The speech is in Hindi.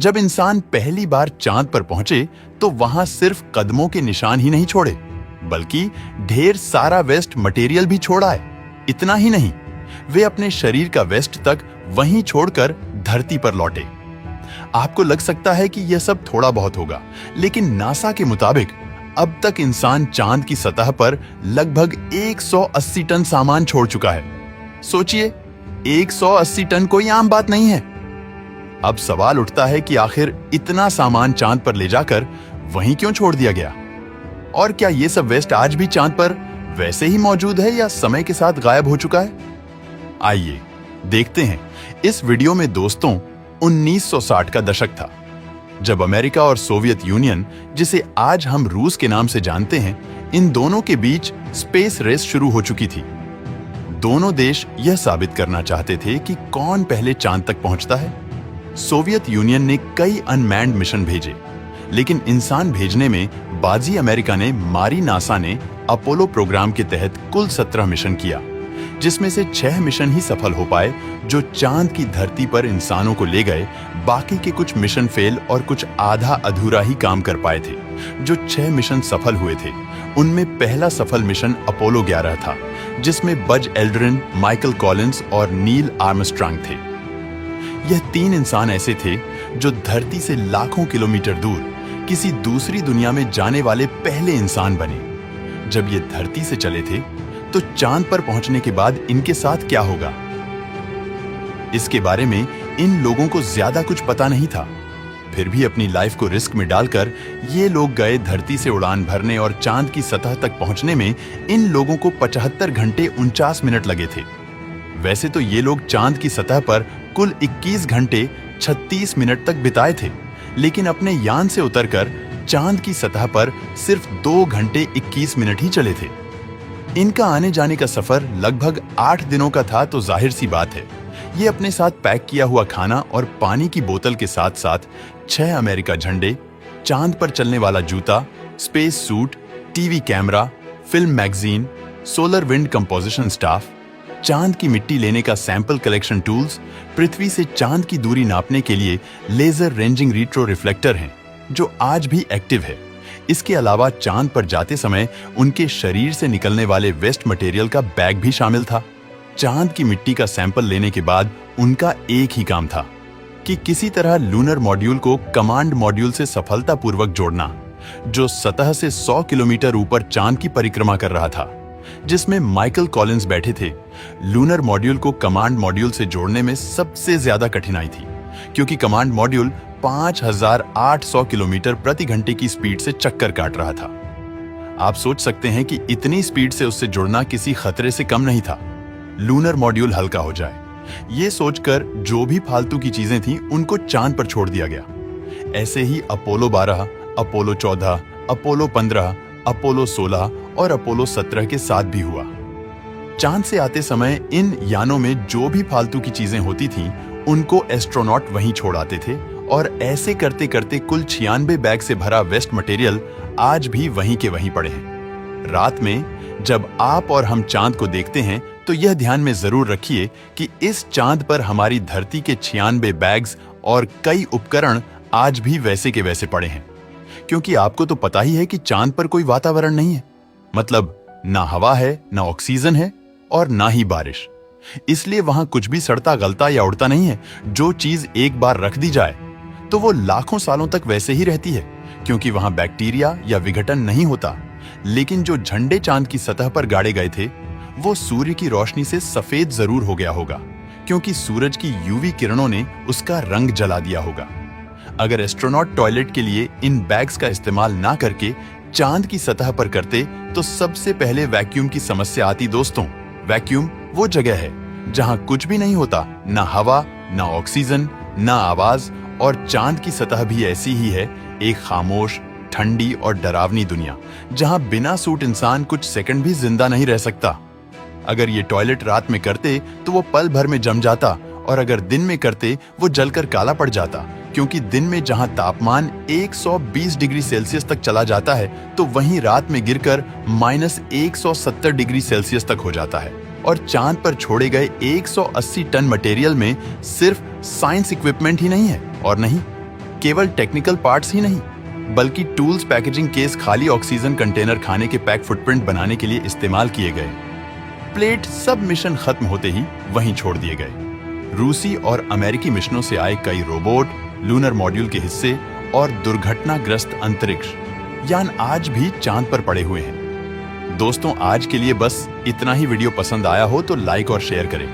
जब इंसान पहली बार चांद पर पहुंचे तो वहां सिर्फ कदमों के निशान ही नहीं छोड़े, बल्कि ढेर सारा वेस्ट मटेरियल भी छोड़ा है। इतना ही नहीं, वे अपने शरीर का वेस्ट तक वहीं छोड़कर धरती पर लौटे। आपको लग सकता है कि यह सब थोड़ा बहुत होगा, लेकिन नासा के मुताबिक अब तक इंसान चांद की सतह पर लगभग 180 टन सामान छोड़ चुका है। सोचिए, 180 टन कोई आम बात नहीं है। अब सवाल उठता है कि आखिर इतना सामान चांद पर ले जाकर वहीं क्यों छोड़ दिया गया? और क्या यह सब वेस्ट आज भी चांद पर वैसे ही मौजूद है या समय के साथ गायब हो चुका है? आइए देखते हैं। इस वीडियो में दोस्तों 1960 का दशक था, जब अमेरिका और सोवियत यूनियन, जिसे आज हम रूस के नाम से जानते हैं, इन दोनों के बीच स्पेस रेस शुरू हो चुकी थी। दोनों देश यह साबित करना चाहते थे कि कौन पहले चांद तक पहुंचता है। सोवियत यूनियन ने कई अनमैन्ड मिशन भेजे, लेकिन इंसान भेजने में बाजी अमेरिका ने मारी। नासा ने अपोलो प्रोग्राम के तहत कुल 17 मिशन किया, जिसमें से 6 मिशन ही सफल हो पाए, जो चांद की धरती पर इंसानों को ले गए। बाकी के कुछ मिशन फेल और कुछ आधा अधूरा ही काम कर पाए थे। जो 6 मिशन सफल हुए थे, उनमें पहला सफल मिशन अपोलो 11 था, जिसमें बज एल्ड्रिन, माइकल कॉलिंस और नील आर्मस्ट्रांग थे। यह 3 इंसान ऐसे थे जो धरती से लाखों किलोमीटर दूर किसी दूसरी दुनिया में जाने वाले पहले इंसान बने। जब ये धरती से चले थे, तो चांद पर पहुंचने के बाद इनके साथ क्या होगा, इसके बारे में इन लोगों को ज्यादा कुछ पता नहीं था। फिर भी अपनी लाइफ को रिस्क में डालकर ये लोग गए। धरती से उड़ान भरने और चांद की सतह तक पहुंचने में इन लोगों को 75 घंटे 49 मिनट लगे थे। वैसे तो ये लोग चांद की सतह पर कुल 21 घंटे 36 मिनट तक बिताए थे, लेकिन अपने यान से उतरकर चांद की सतह पर सिर्फ 2 घंटे 21 मिनट ही चले थे। इनका आने जाने का सफर लगभग 8 दिनों का था, तो जाहिर सी बात है, ये अपने साथ पैक किया हुआ खाना और पानी की बोतल के साथ साथ 6 अमेरिका झंडे, चांद पर चलने वाला जूता, space suit, TV camera, film magazine, solar wind composition staff, चांद की मिट्टी लेने का सैंपल कलेक्शन टूल्स, पृथ्वी से चांद की दूरी नापने के लिए लेजर रेंजिंग रिट्रो रिफ्लेक्टर हैं, जो आज भी एक्टिव है। इसके अलावा चांद पर जाते समय उनके शरीर से निकलने वाले वेस्ट मटेरियल का बैग भी शामिल था। चांद की मिट्टी का सैंपल लेने के बाद उनका एक ही काम था कि किसी तरह लूनर मॉड्यूल को कमांड मॉड्यूल से सफलतापूर्वक जोड़ना, जो सतह से 100 किलोमीटर ऊपर चांद की परिक्रमा कर रहा था, जिसमें माइकल कॉलिंस बैठे थे। लूनर मॉड्यूल को कमांड मॉड्यूल से जोड़ने में सबसे ज्यादा कठिनाई थी, क्योंकि कमांड मॉड्यूल 5800 किलोमीटर प्रति घंटे की स्पीड से चक्कर काट रहा था। आप सोच सकते हैं कि इतनी स्पीड से उससे जुड़ना किसी खतरे से कम नहीं था। लूनर मॉड्यूल हल्का हो जाए, ये सोचकर जो भी फालतू की चीजें थीं, उनको चांद पर छोड़ दिया गया। ऐसे ही अपोलो 12, अपोलो 14, अपोलो 15, अपोलो 16 और अपोलो 17 के साथ भी हुआ। चांद से आते समय इन यानों में जो भी फालतू की चीजें होती थीं, उनको एस्ट्रोनॉट वहीं छोड़ आते थे, और ऐसे करते करते कुल 96 बैग से भरा वेस्ट मटेरियल आज भी वहीं के वहीं पड़े हैं। रात में जब आप और हम चांद को देखते हैं, तो यह ध्यान में जरूर रखिए कि इस चांद पर हमारी धरती के 96 बैग्स और कई उपकरण आज भी वैसे के वैसे पड़े हैं, क्योंकि आपको तो पता ही है कि चांद पर कोई वातावरण नहीं है। मतलब ना हवा है, ना ऑक्सीजन है और ना ही बारिश। इसलिए वहां कुछ भी सड़ता गलता या उड़ता नहीं है। जो चीज एक बार रख दी जाए तो वो लाखों सालों तक वैसे ही रहती है, क्योंकि वहां बैक्टीरिया या विघटन नहीं होता। लेकिन जो झंडे चांद की सतह पर गाड़े गए थे, वो सूर्य की रोशनी से सफेद जरूर हो गया होगा, क्योंकि सूरज की यूवी किरणों ने उसका रंग जला दिया होगा। अगर एस्ट्रोनॉट टॉयलेट के लिए इन बैग्स का इस्तेमाल ना करके चांद की सतह पर करते, तो सबसे पहले वैक्यूम की समस्या आती। दोस्तों, वैक्यूम वो जगह है जहां कुछ भी नहीं होता, ना हवा, ना ऑक्सीजन, ना आवाज, और चांद की सतह भी ऐसी ही है, एक खामोश, ठंडी और डरावनी दुनिया, जहां बिना सूट इंसान कुछ सेकंड भी जिंदा नहीं रह सकता। अगर ये टॉयलेट रात में करते तो वो पल भर में जम जाता, और अगर दिन में करते वो जलकर काला पड़ जाता, क्योंकि दिन में जहां तापमान 120 डिग्री सेल्सियस तक चला जाता है, तो वहीं रात में गिरकर -170 डिग्री सेल्सियस तक हो जाता है। और चांद पर छोड़े गए 180 टन मटेरियल में सिर्फ साइंस इक्विपमेंट ही नहीं है, और नहीं, केवल टेक्निकल पार्ट्स ही नहीं, बल्कि टूल्स, पैकेजिंग केस, खाली ऑक्सीजन कंटेनर, खाने के पैक फुटप्रिंट बनाने के लिए इस्तेमाल किए गए। प्लेट सब मिशन खत्म होते ही वहीं छोड़ दिए गए। रूसी और अमेरिकी मिशनों से आए कई रोबोट, लूनर मॉड्यूल के हिस्से और दुर्घटनाग्रस्त अंतरिक्ष यान आज भी चांद पर पड़े हुए हैं। दोस्तों, आज के लिए बस इतना ही। वीडियो पसंद आया हो तो लाइक और शेयर करें।